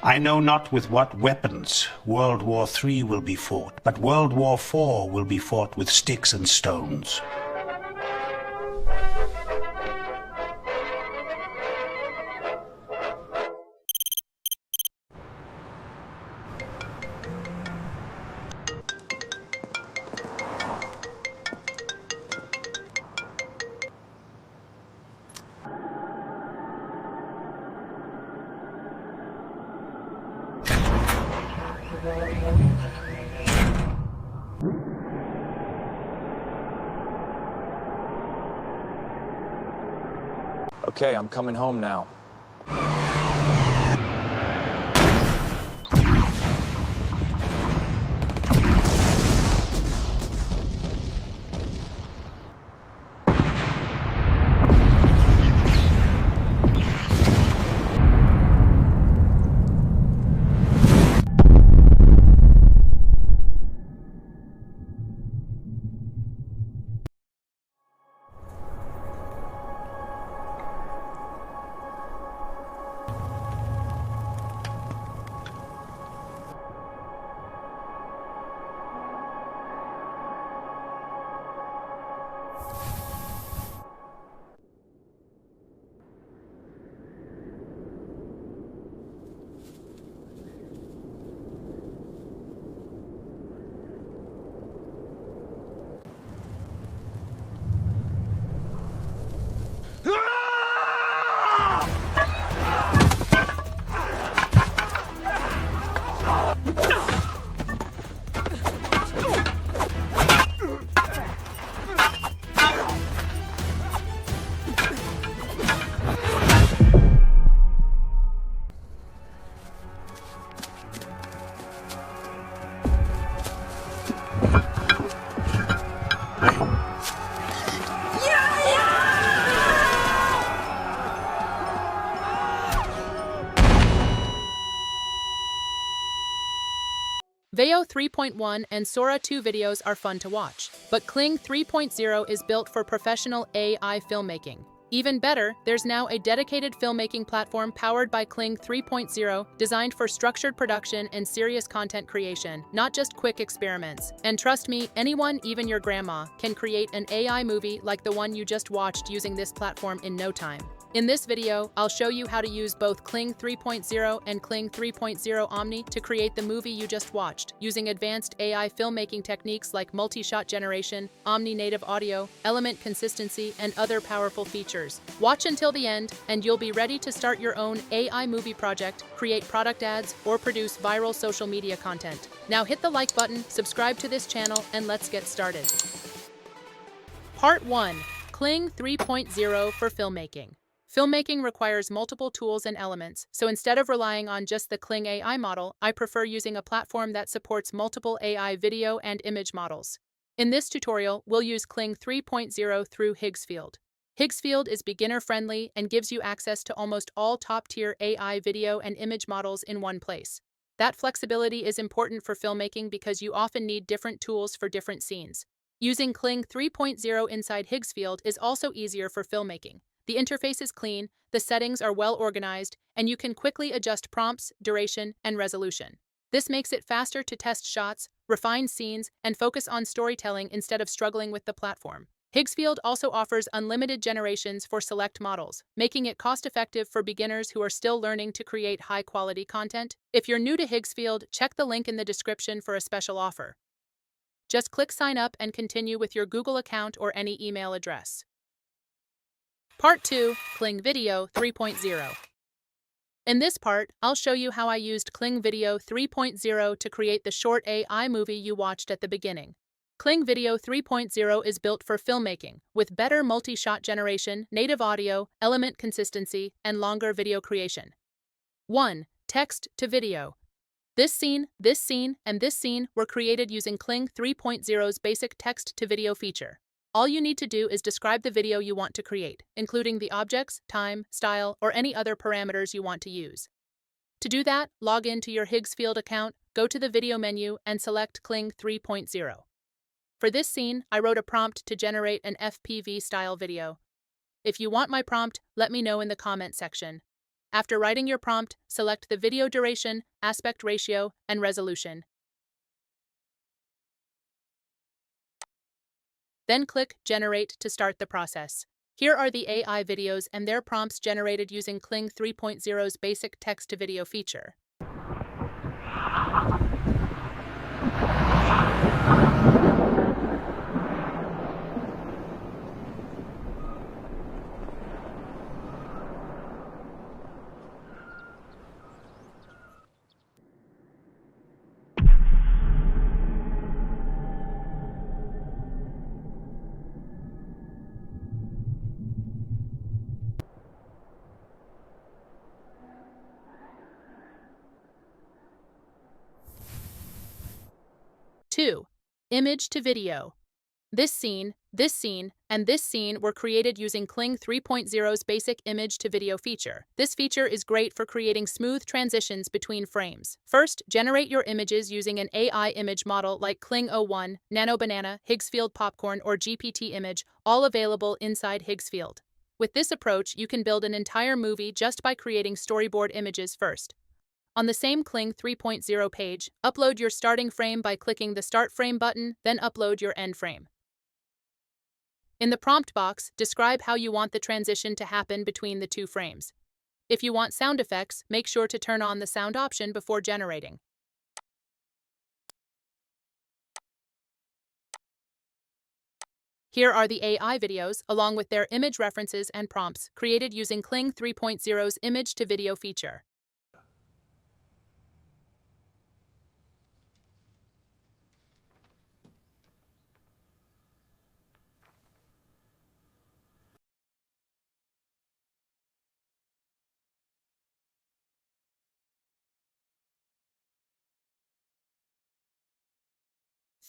I know not with what weapons World War III will be fought, but World War IV will be fought with sticks and stones. Okay, I'm coming home now. Veo 3.1 and Sora 2 videos are fun to watch, but KLING 3.0 is built for professional AI filmmaking. Even better, there's now a dedicated filmmaking platform powered by KLING 3.0, designed for structured production and serious content creation, not just quick experiments. And trust me, anyone, even your grandma, can create an AI movie like the one you just watched using this platform in no time. In this video, I'll show you how to use both KLING 3.0 and KLING 3.0 Omni to create the movie you just watched, using advanced AI filmmaking techniques like multi-shot generation, Omni Native audio, element consistency, and other powerful features. Watch until the end, and you'll be ready to start your own AI movie project, create product ads, or produce viral social media content. Now hit the like button, subscribe to this channel, and let's get started. Part 1. KLING 3.0 for filmmaking. Filmmaking requires multiple tools and elements, so instead of relying on just the KLING AI model, I prefer using a platform that supports multiple AI video and image models. In this tutorial, we'll use KLING 3.0 through Higsfield. Higsfield is beginner-friendly and gives you access to almost all top-tier AI video and image models in one place. That flexibility is important for filmmaking because you often need different tools for different scenes. Using KLING 3.0 inside Higsfield is also easier for filmmaking. The interface is clean, the settings are well organized, and you can quickly adjust prompts, duration, and resolution. This makes it faster to test shots, refine scenes, and focus on storytelling instead of struggling with the platform. Higsfield also offers unlimited generations for select models, making it cost-effective for beginners who are still learning to create high-quality content. If you're new to Higsfield, check the link in the description for a special offer. Just click Sign Up and continue with your Google account or any email address. Part 2. KLING Video 3.0. In this part, I'll show you how I used KLING Video 3.0 to create the short AI movie you watched at the beginning. KLING Video 3.0 is built for filmmaking, with better multi-shot generation, native audio, element consistency, and longer video creation. 1. Text to video. This scene, and this scene were created using KLING 3.0's basic text-to-video feature. All you need to do is describe the video you want to create, including the objects, time, style, or any other parameters you want to use. To do that, log in to your Higsfield account, go to the video menu, and select KLING 3.0. For this scene, I wrote a prompt to generate an FPV-style video. If you want my prompt, let me know in the comment section. After writing your prompt, select the video duration, aspect ratio, and resolution. Then click Generate to start the process. Here are the AI videos and their prompts generated using KLING 3.0's basic text-to-video feature. Two, image to video. This scene, and this scene were created using KLING 3.0's basic image to video feature. This feature is great for creating smooth transitions between frames. First, generate your images using an AI image model like KLING 01, Nano Banana, Higgsfield Popcorn, or GPT Image, all available inside Higsfield. With this approach, you can build an entire movie just by creating storyboard images first. On the same KLING 3.0 page, upload your starting frame by clicking the Start Frame button, then upload your end frame. In the prompt box, describe how you want the transition to happen between the two frames. If you want sound effects, make sure to turn on the sound option before generating. Here are the AI videos, along with their image references and prompts, created using KLING 3.0's image-to-video feature.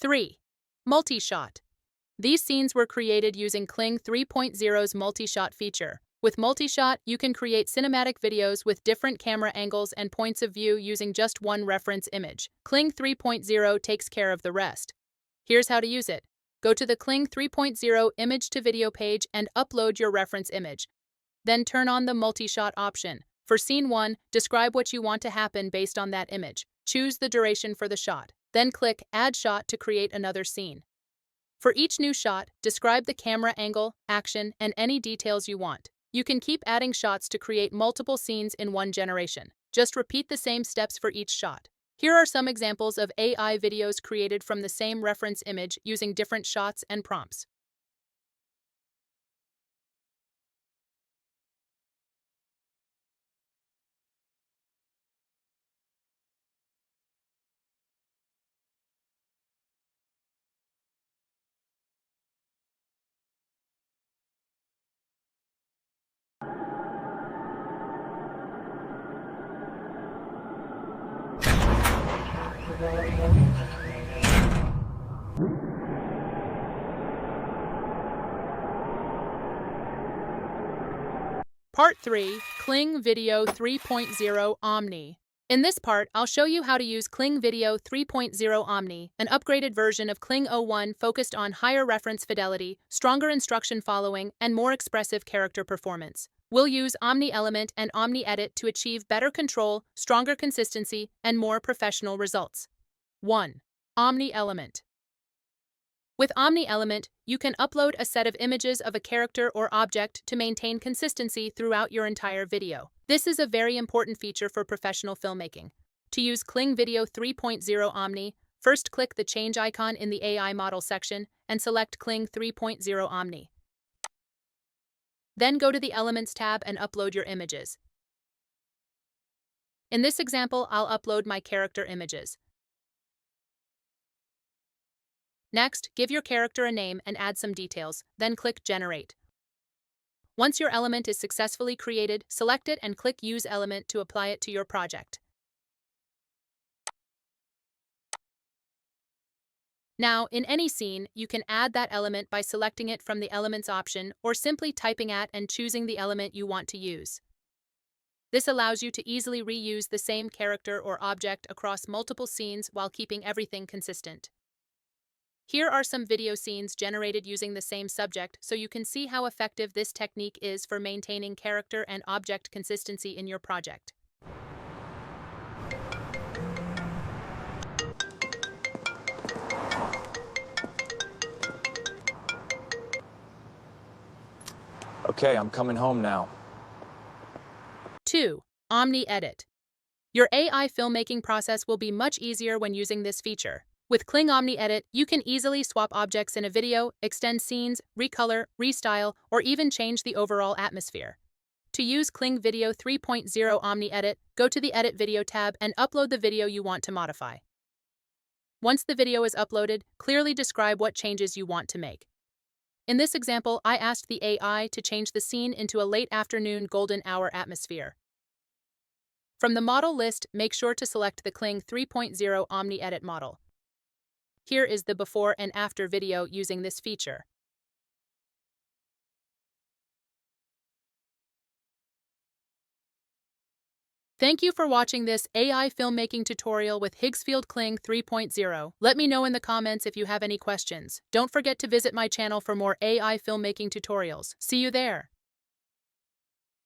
Three, multi-shot. These scenes were created using KLING 3.0's multi-shot feature. With multi-shot, you can create cinematic videos with different camera angles and points of view using just one reference image. KLING 3.0 takes care of the rest. Here's how to use it. Go to the KLING 3.0 image-to-video page and upload your reference image. Then turn on the multi-shot option. For scene 1, describe what you want to happen based on that image. Choose the duration for the shot. Then click Add Shot to create another scene. For each new shot, describe the camera angle, action, and any details you want. You can keep adding shots to create multiple scenes in one generation. Just repeat the same steps for each shot. Here are some examples of AI videos created from the same reference image using different shots and prompts. Part 3, KLING Video 3.0 Omni. In this part, I'll show you how to use KLING Video 3.0 Omni, an upgraded version of KLING 01 focused on higher reference fidelity, stronger instruction following, and more expressive character performance. We'll use Omni Element and Omni Edit to achieve better control, stronger consistency, and more professional results. 1. Omni Element. With Omni Element, you can upload a set of images of a character or object to maintain consistency throughout your entire video. This is a very important feature for professional filmmaking. To use KLING Video 3.0 Omni, first click the Change icon in the AI Model section and select KLING 3.0 Omni. Then go to the Elements tab and upload your images. In this example, I'll upload my character images. Next, give your character a name and add some details, then click Generate. Once your element is successfully created, select it and click Use Element to apply it to your project. Now, in any scene, you can add that element by selecting it from the Elements option or simply typing at and choosing the element you want to use. This allows you to easily reuse the same character or object across multiple scenes while keeping everything consistent. Here are some video scenes generated using the same subject so you can see how effective this technique is for maintaining character and object consistency in your project. Okay, I'm coming home now. 2. Omni Edit. Your AI filmmaking process will be much easier when using this feature. With KLING Omni Edit, you can easily swap objects in a video, extend scenes, recolor, restyle, or even change the overall atmosphere. To use KLING Veo 3.0 Omni Edit, go to the Edit Video tab and upload the video you want to modify. Once the video is uploaded, clearly describe what changes you want to make. In this example, I asked the AI to change the scene into a late afternoon golden hour atmosphere. From the model list, make sure to select the KLING 3.0 Omni Edit model. Here is the before and after video using this feature. Thank you for watching this AI filmmaking tutorial with Higsfield KLING 3.0. Let me know in the comments if you have any questions. Don't forget to visit my channel for more AI filmmaking tutorials. See you there!